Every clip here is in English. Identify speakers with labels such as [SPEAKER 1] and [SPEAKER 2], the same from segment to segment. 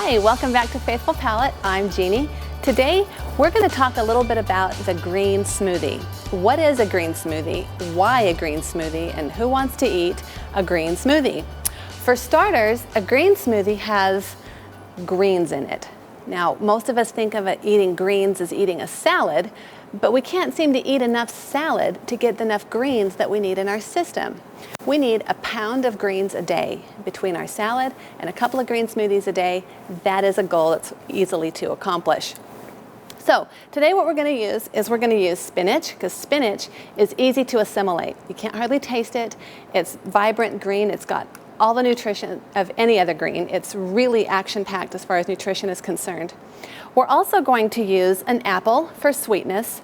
[SPEAKER 1] Hi, welcome back to Faithful Palate. I'm Jeannie. Today, we're going to talk a little bit about the green smoothie. What is a green smoothie? Why a green smoothie? And who wants to eat a green smoothie? For starters, a green smoothie has greens in it. Now, most of us think of eating greens as eating a salad, but we can't seem to eat enough salad to get enough greens that we need in our system. We need a pound of greens a day between our salad and a couple of green smoothies a day. That is a goal that's easily to accomplish. So today what we're going to use is spinach, because spinach is easy to assimilate. You can't hardly taste it. It's vibrant green. It's got all the nutrition of any other green. It's really action-packed as far as nutrition is concerned. We're also going to use an apple for sweetness.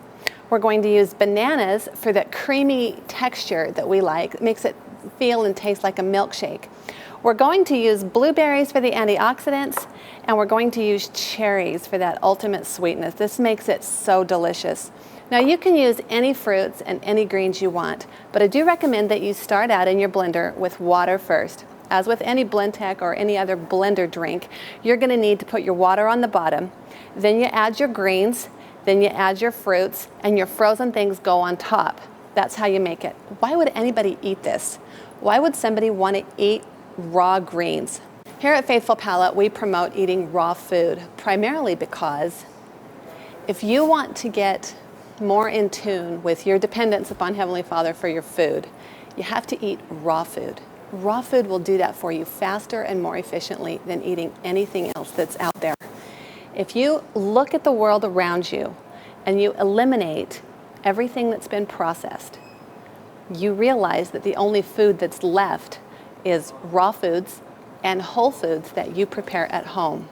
[SPEAKER 1] We're going to use bananas for that creamy texture that we like. It makes it feel and taste like a milkshake. We're going to use blueberries for the antioxidants, and we're going to use cherries for that ultimate sweetness. This makes it so delicious. Now you can use any fruits and any greens you want, but I do recommend that you start out in your blender with water first. As with any Blendtec or any other blender drink, you're going to need to put your water on the bottom, then you add your greens, then you add your fruits, and your frozen things go on top. That's how you make it. Why would anybody eat this? Why would somebody want to eat raw greens? Here at Faithful Palate, we promote eating raw food, primarily because if you want to get more in tune with your dependence upon Heavenly Father for your food, you have to eat raw food. Raw food will do that for you faster and more efficiently than eating anything else that's out there. If you look at the world around you and you eliminate everything that's been processed, you realize that the only food that's left is raw foods and whole foods that you prepare at home.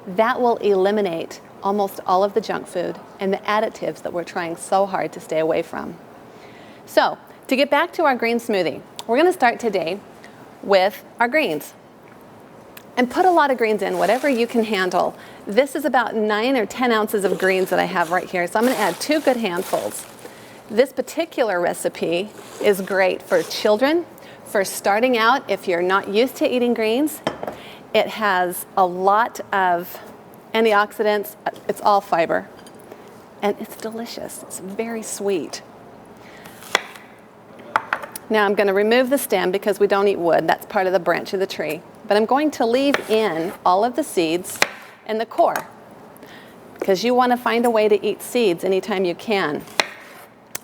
[SPEAKER 1] That will eliminate almost all of the junk food and the additives that we're trying so hard to stay away from. So, to get back to our green smoothie, we're going to start today with our greens. And put a lot of greens in, whatever you can handle. This is about 9 or 10 ounces of greens that I have right here, so I'm going to add 2 good handfuls. This particular recipe is great for children, for starting out if you're not used to eating greens. It has a lot of antioxidants. It's all fiber, and it's delicious. It's very sweet. Now I'm going to remove the stem because we don't eat wood. That's part of the branch of the tree. But I'm going to leave in all of the seeds and the core, because you want to find a way to eat seeds anytime you can.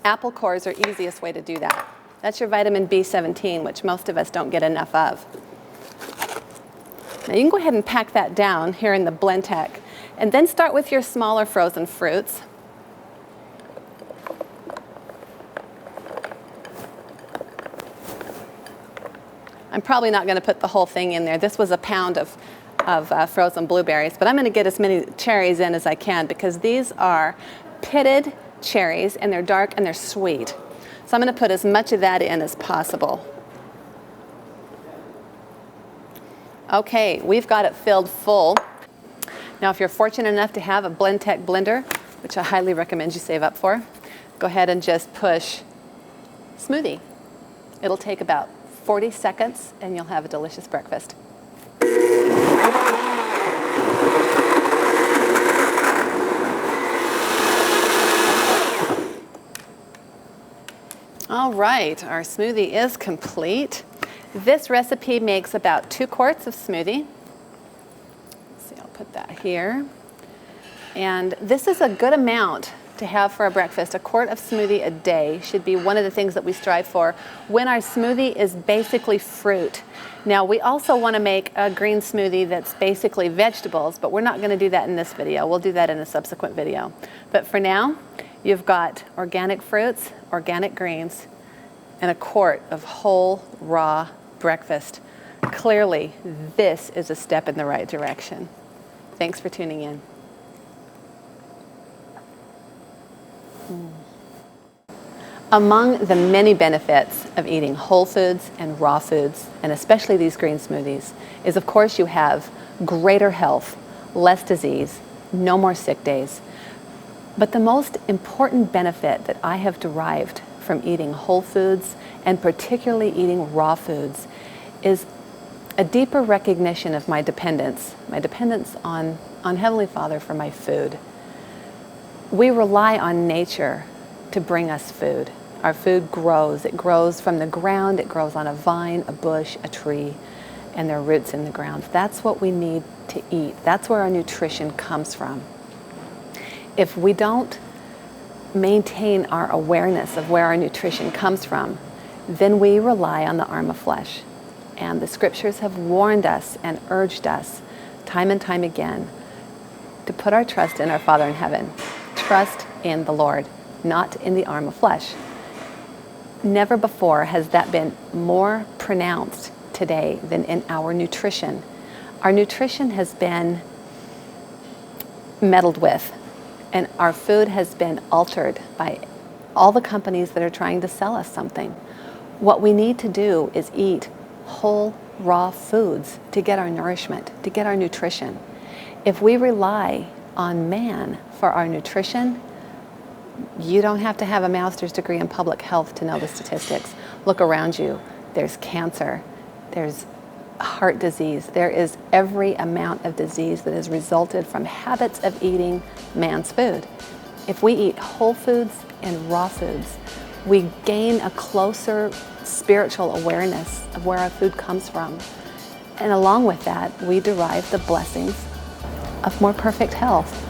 [SPEAKER 1] Apple cores are the easiest way to do that. That's your vitamin B17, which most of us don't get enough of. Now you can go ahead and pack that down here in the Blendtec, and then start with your smaller frozen fruits. I'm probably not going to put the whole thing in there. This was a pound of frozen blueberries, but I'm going to get as many cherries in as I can because these are pitted cherries, and they're dark and they're sweet. So I'm going to put as much of that in as possible. Okay, we've got it filled full. Now if you're fortunate enough to have a Blendtec blender, which I highly recommend you save up for, go ahead and just push smoothie. It'll take about 40 seconds and you'll have a delicious breakfast. All right, our smoothie is complete. This recipe makes about 2 quarts of smoothie. Let's see, I'll put that here. And this is a good amount to have for a breakfast. A quart of smoothie a day should be one of the things that we strive for when our smoothie is basically fruit. Now, we also want to make a green smoothie that's basically vegetables, but we're not going to do that in this video. We'll do that in a subsequent video. But for now, you've got organic fruits, organic greens, and a quart of whole raw breakfast. Clearly, this is a step in the right direction. Thanks for tuning in. Among the many benefits of eating whole foods and raw foods, and especially these green smoothies, is of course you have greater health, less disease, no more sick days. But the most important benefit that I have derived from eating whole foods, and particularly eating raw foods, is a deeper recognition of my dependence on Heavenly Father for my food. We rely on nature to bring us food. Our food grows. It grows from the ground. It grows on a vine, a bush, a tree, and there are roots in the ground. That's what we need to eat. That's where our nutrition comes from. If we don't maintain our awareness of where our nutrition comes from, then we rely on the arm of flesh. And the scriptures have warned us and urged us time and time again to put our trust in our Father in heaven. Trust in the Lord, not in the arm of flesh. Never before has that been more pronounced today than in our nutrition. Our nutrition has been meddled with, and our food has been altered by all the companies that are trying to sell us something. What we need to do is eat whole, raw foods to get our nourishment, to get our nutrition. If we rely on man for our nutrition, you don't have to have a master's degree in public health to know the statistics. Look around you. There's cancer. There's heart disease. There is every amount of disease that has resulted from habits of eating man's food. If we eat whole foods and raw foods, we gain a closer spiritual awareness of where our food comes from. And along with that, we derive the blessings of more perfect health.